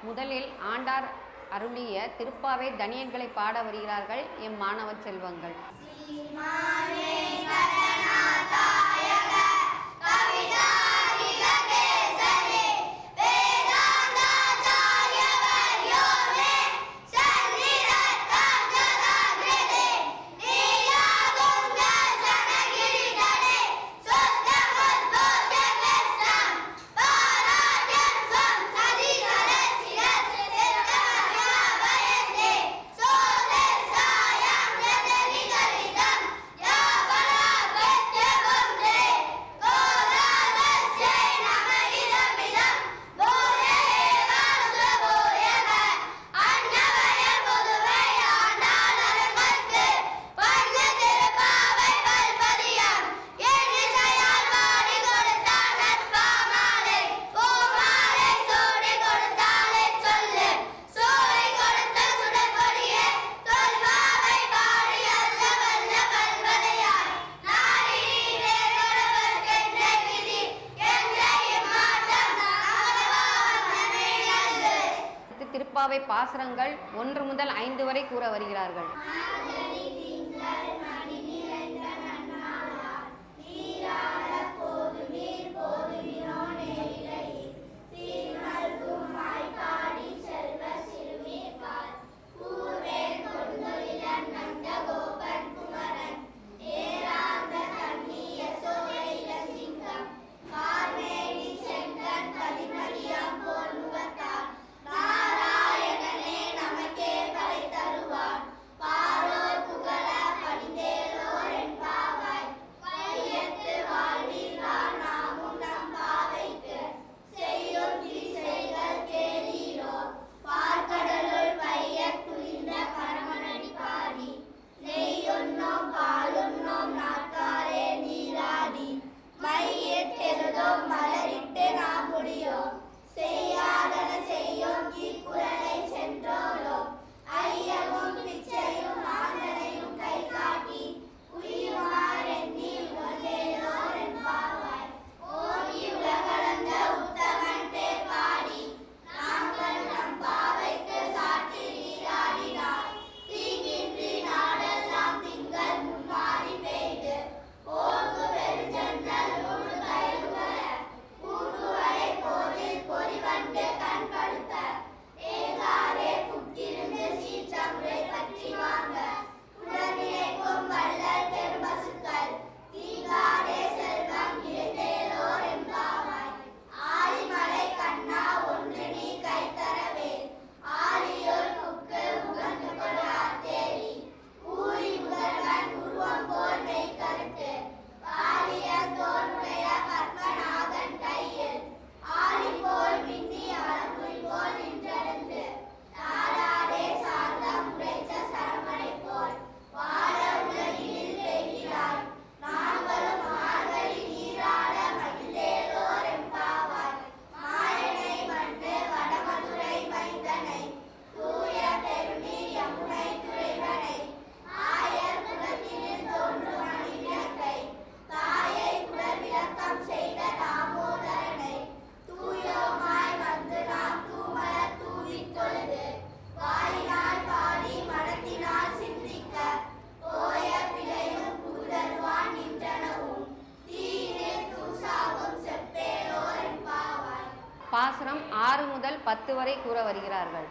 முதலில் ஆண்டார் அருளிய திருப்பாவை தனியன்களை பாட வருகிறார்கள் எம் மாணவ செல்வங்கள். திருப்பாவை பாசுரங்கள் 1 முதல் 5 வரை கூற வருகிறார்கள். பாசுரம் 6 முதல் 10 வரை கூற வருகிறார்கள்.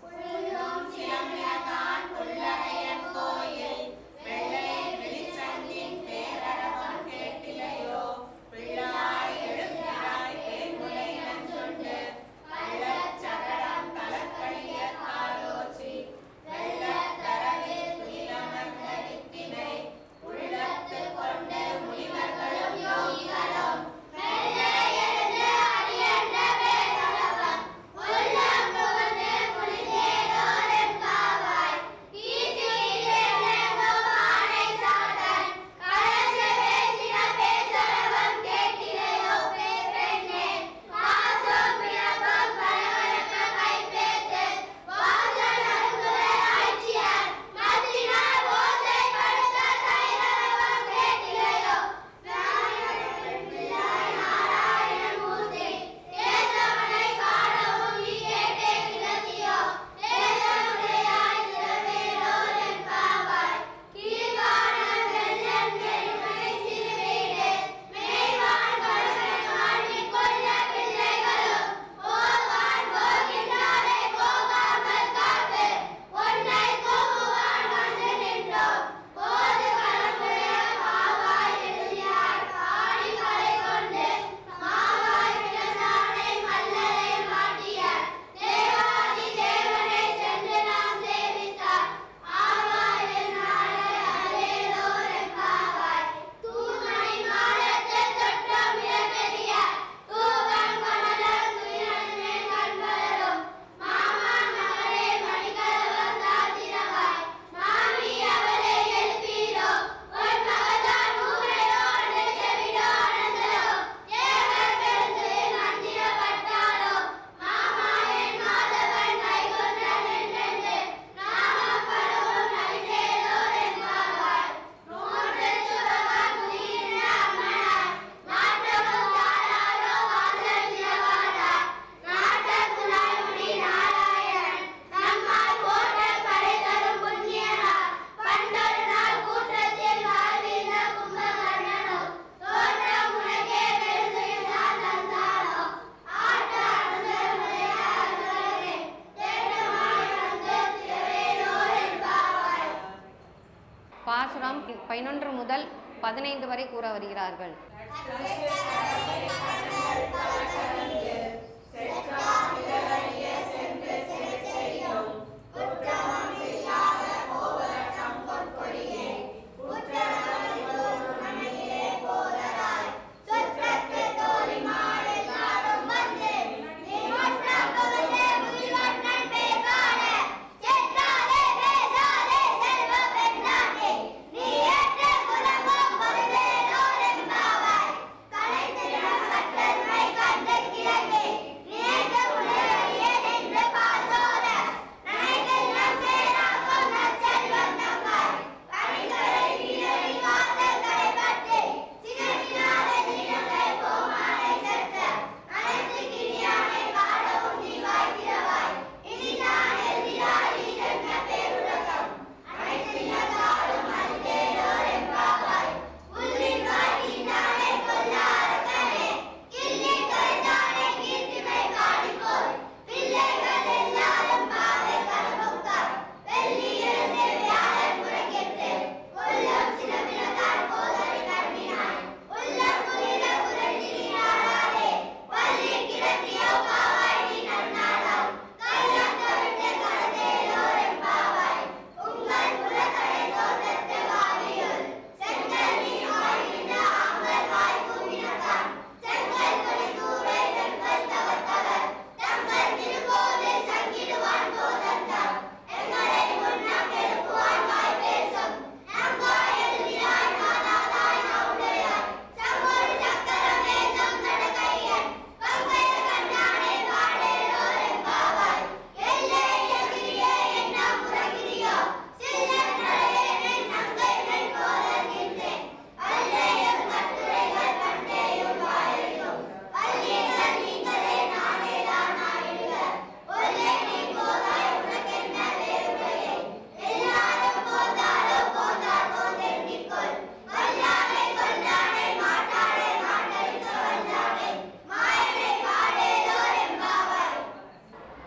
11 முதல் 15 வரை கூற வருகிறார்கள்.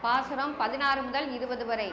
பாசுரம் 16 முதல் 20 வரை.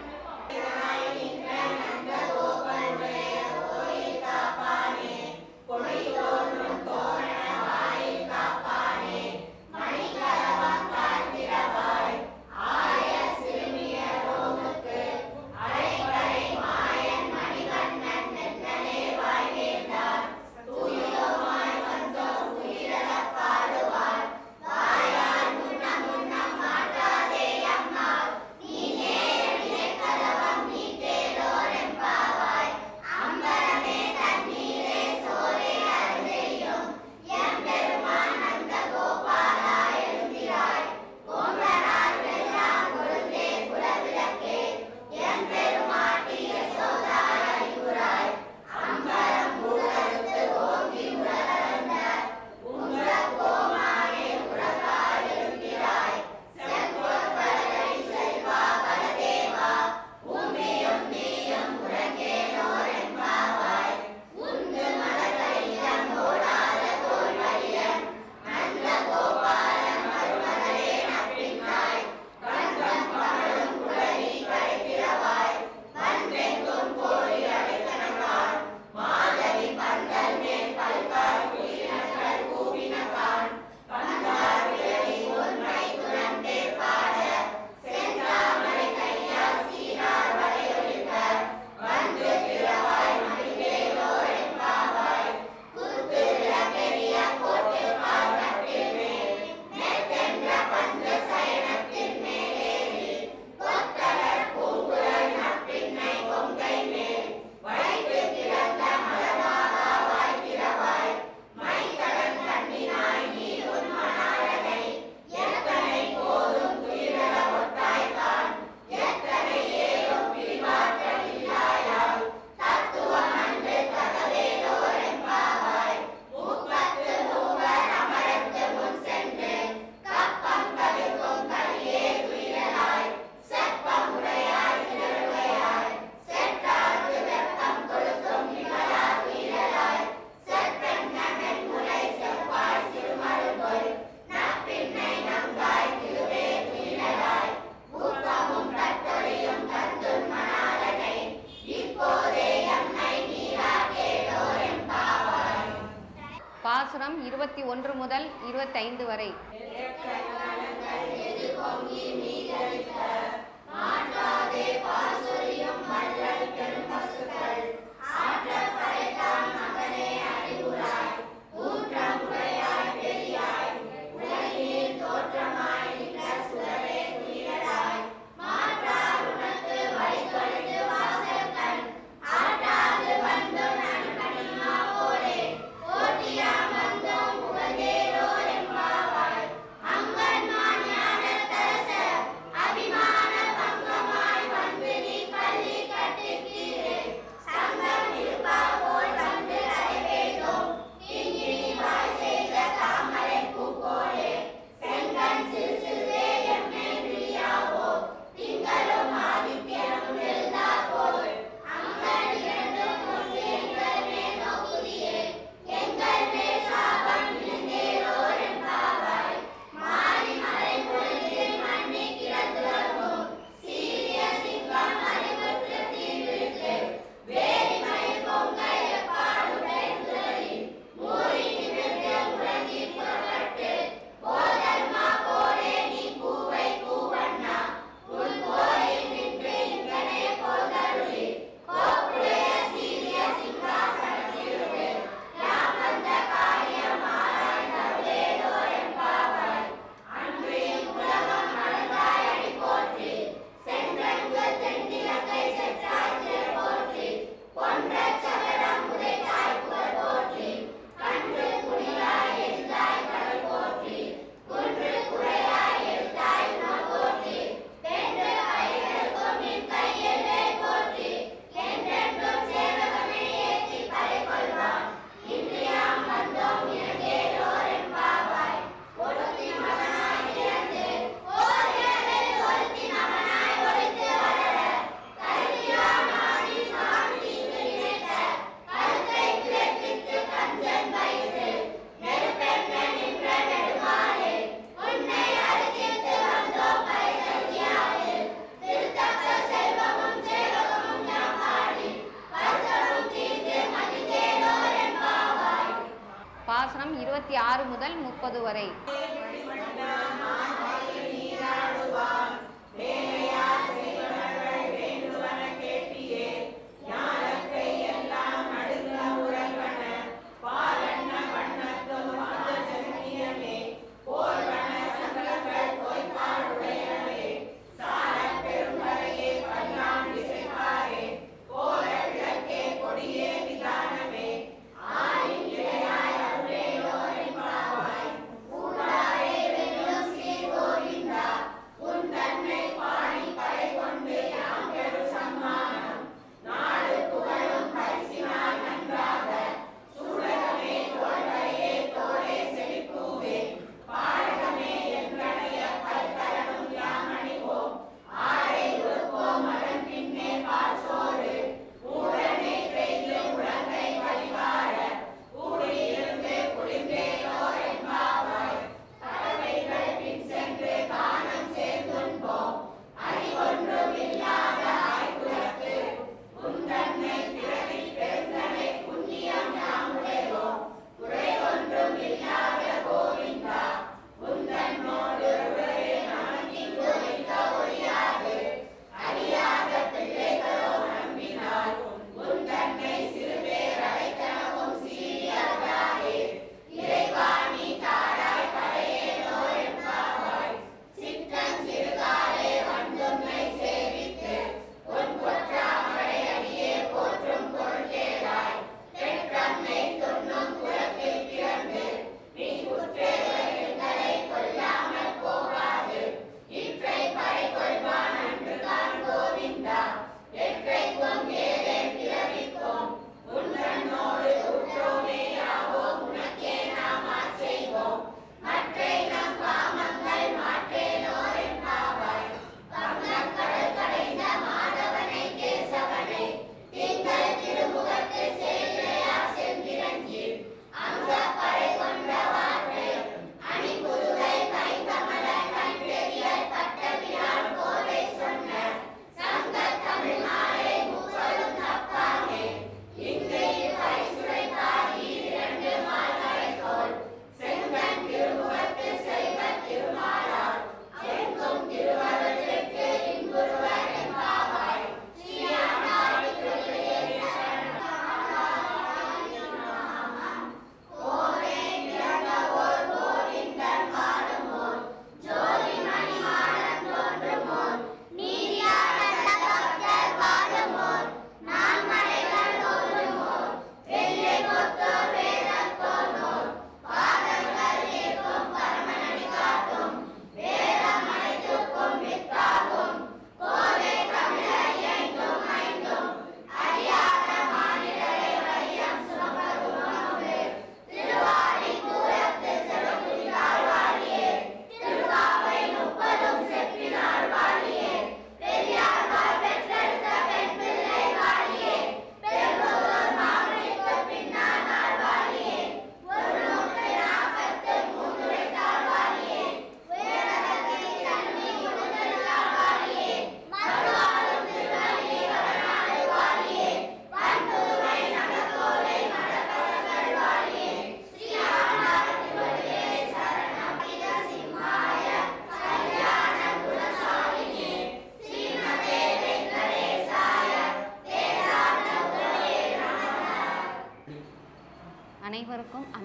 பாசுரம் 21 முதல் 25 வரை. பாசுரம் 26 முதல் 30 வரை. Buddha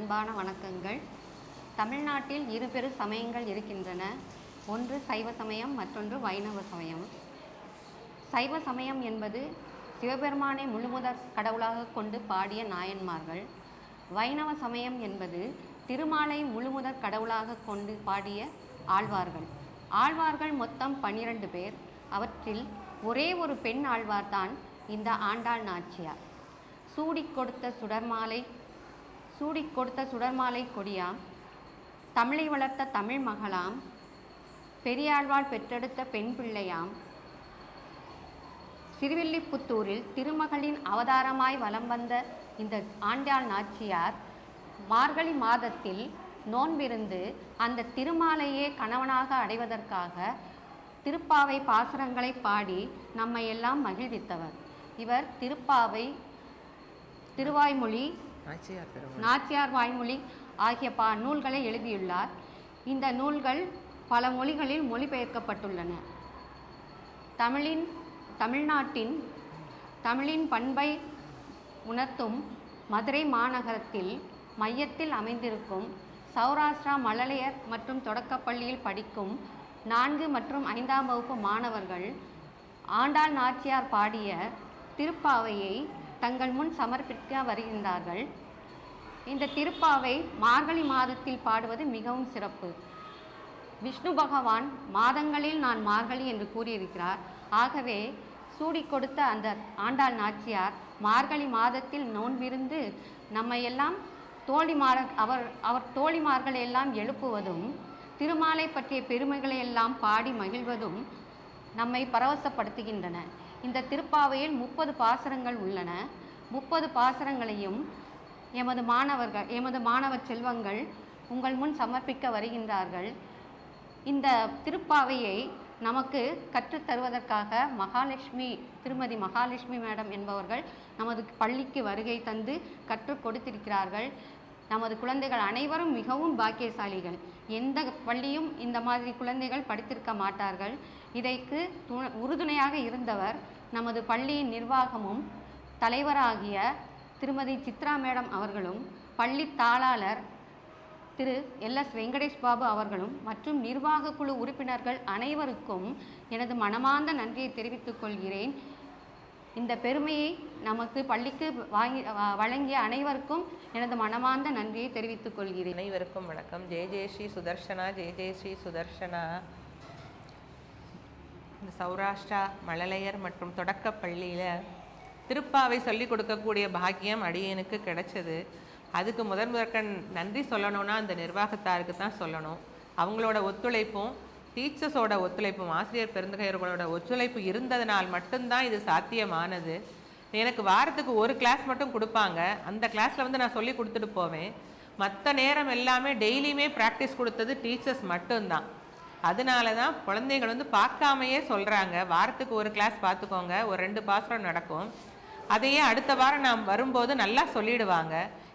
அன்பான வணக்கங்கள். தமிழ்நாட்டில் இருபெரு சமயங்கள் இருக்கின்றன. ஒன்று சைவ சமயம், மற்றொன்று வைணவ சமயம். சைவ சமயம் என்பது சிவபெருமானை முழுமுதற் கடவுளாக கொண்டு பாடிய நாயன்மார்கள். வைணவ சமயம் என்பது திருமாலை முழுமுதற் கடவுளாக கொண்டு பாடிய ஆழ்வார்கள். ஆழ்வார்கள் மொத்தம் 12 பேர். அவற்றில் ஒரே ஒரு பெண் ஆழ்வார்தான் இந்த ஆண்டாள் நாச்சியார். சூடிக் கொடுத்த சுடர்மாலை கொடியாம், தமிழை வளர்த்த தமிழ் மகளாம், பெரியாழ்வாள் பெற்றெடுத்த பெண் பிள்ளையாம், சிறுவில்லிபுத்தூரில் திருமகளின் அவதாரமாய் வலம் வந்த இந்த ஆண்டாள் நாச்சியார் மார்கழி மாதத்தில் நோன்பிருந்து அந்த திருமாலையே கணவனாக அடைவதற்காக திருப்பாவை பாசுரங்களை பாடி நம்மை எல்லாம் மகிழ்வித்தவர். இவர் திருப்பாவை, திருவாய்மொழி, நாச்சியார் வாய்மொழி ஆகிய நூல்களை எழுதியுள்ளார். இந்த நூல்கள் பல மொழிகளில் மொழிபெயர்க்கப்பட்டுள்ளன. தமிழின் பண்பை உணர்த்தும் மதுரை மாநகரத்தில் மையத்தில் அமைந்திருக்கும் சௌராஷ்டிரா மழலையர் மற்றும் தொடக்கப்பள்ளியில் படிக்கும் 4 மற்றும் 5ஆம் வகுப்பு மாணவர்கள் ஆண்டாள் நாச்சியார் பாடிய திருப்பாவையை தங்கள் முன் சமர்ப்பிக்க வருகின்றார்கள். இந்த திருப்பாவை மார்கழி மாதத்தில் பாடுவது மிகவும் சிறப்பு. விஷ்ணு பகவான் மாதங்களில் நான் மார்கழி என்று கூறியிருக்கிறார். ஆகவே சூடிக் கொடுத்த அந்த ஆண்டாள் நாச்சியார் மார்கழி மாதத்தில் நோன்பிருந்து நம்மையெல்லாம் அவர் தோழிமார்களை எல்லாம் எழுப்புவதும், திருமாலை பற்றிய பெருமைகளை எல்லாம் பாடி மகிழ்வதும் நம்மை பரவசப்படுத்துகின்றன. இந்த திருப்பாவையில் 30 பாசுரங்கள் உள்ளன. 30 பாசுரங்களையும் எமது மாணவ செல்வங்கள் உங்கள் முன் சமர்ப்பிக்க வருகின்றார்கள். இந்த திருப்பாவையை நமக்கு கற்றுத்தருவதற்காக திருமதி மகாலட்சுமி மேடம் என்பவர்கள் நமது பள்ளிக்கு வருகை தந்து கற்றுக் கொடுத்திருக்கிறார்கள். நமது குழந்தைகள் அனைவரும் மிகவும் பாக்கியசாலிகள். எந்த பள்ளியும் இந்த மாதிரி குழந்தைகள் படித்திருக்க மாட்டார்கள். இதற்கு உறுதுணையாக இருந்தவர் நமது பள்ளியின் நிர்வாகமும் தலைவராகிய திருமதி சித்ரா மேடம் அவர்களும், பள்ளி தாளாளர் திரு LS வெங்கடேஷ் பாபு அவர்களும் மற்றும் நிர்வாக குழு உறுப்பினர்கள் அனைவருக்கும் எனது மனமார்ந்த நன்றியை தெரிவித்துக் கொள்கிறேன். இந்த பெருமையை நமக்கு பள்ளிக்கு வழங்கிய அனைவருக்கும் எனது மனமார்ந்த நன்றியை தெரிவித்துக் கொள்கிறேன். அனைவருக்கும் வணக்கம். ஜெய ஸ்ரீ சுதர்ஷனா, ஜெய ஸ்ரீ சுதர்ஷனா. இந்த சௌராஷ்டிரா மழலையர் மற்றும் தொடக்க பள்ளியில் திருப்பாவை சொல்லிக் கொடுக்கக்கூடிய பாக்கியம் அடியனுக்கு கிடைச்சது. அதுக்கு முதற்க நன்றி சொல்லணும்னா அந்த நிர்வாகத்தாருக்கு தான் சொல்லணும். அவங்களோட ஒத்துழைப்பும், டீச்சர்ஸோட ஒத்துழைப்பும், ஆசிரியர் பெருந்தகையர்களோட ஒத்துழைப்பு இருந்ததுனால் மட்டும்தான் இது சாத்தியமானது. எனக்கு வாரத்துக்கு ஒரு கிளாஸ் மட்டும் கொடுப்பாங்க. அந்த கிளாஸில் நான் சொல்லி கொடுத்துட்டு போவேன். மற்ற நேரம் எல்லாமே டெய்லியுமே ப்ராக்டிஸ் கொடுத்தது டீச்சர்ஸ் மட்டும்தான். அதனால தான் குழந்தைகள் பார்க்காமையே சொல்கிறாங்க, வாரத்துக்கு ஒரு கிளாஸ் பார்த்துக்கோங்க, ஒரு 2 பாசுரம் நடக்கும், அதையே அடுத்த வாரம் நாம் வரும்போது நல்லா சொல்லிடுவாங்க.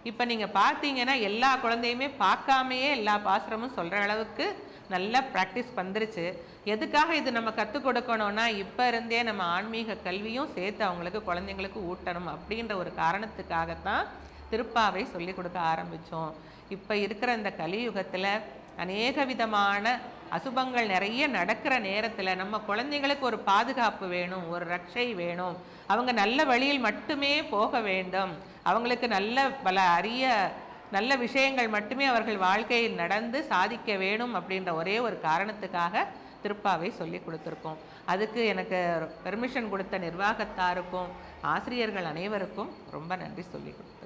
இப்போ நீங்கள் பார்த்தீங்கன்னா எல்லா குழந்தையுமே பார்க்காமையே எல்லா பாசுரமும் சொல்கிற அளவுக்கு நல்லா ப்ராக்டிஸ் வந்துருச்சு. எதுக்காக இது நம்ம கற்றுக் கொடுக்கணும்னா, இப்போ இருந்தே நம்ம ஆன்மீக கல்வியும் சேர்த்து அவங்களுக்கு குழந்தைங்களுக்கு ஊட்டணும் அப்படின்ற ஒரு காரணத்துக்காகத்தான் திருப்பாவை சொல்லி கொடுக்க ஆரம்பித்தோம். இப்போ இருக்கிற இந்த கலியுகத்தில் அநேக விதமான அசுபங்கள் நிறைய நடக்கிற நேரத்தில் நம்ம குழந்தைங்களுக்கு ஒரு பாதுகாப்பு வேணும், ஒரு ரட்சை வேணும். அவங்க நல்ல வழியில் மட்டுமே போக வேண்டும். அவங்களுக்கு நல்ல விஷயங்கள் மட்டுமே அவர்கள் வாழ்க்கையில் நடந்து சாதிக்க வேணும் அப்படின்ற ஒரே ஒரு காரணத்துக்காக திருப்பாவை சொல்லி கொடுத்துருக்கோம். அதுக்கு எனக்கு பெர்மிஷன் கொடுத்த நிர்வாகத்தாருக்கும் ஆசிரியர்கள் அனைவருக்கும் ரொம்ப நன்றி சொல்லிக் கொடுத்தோம்.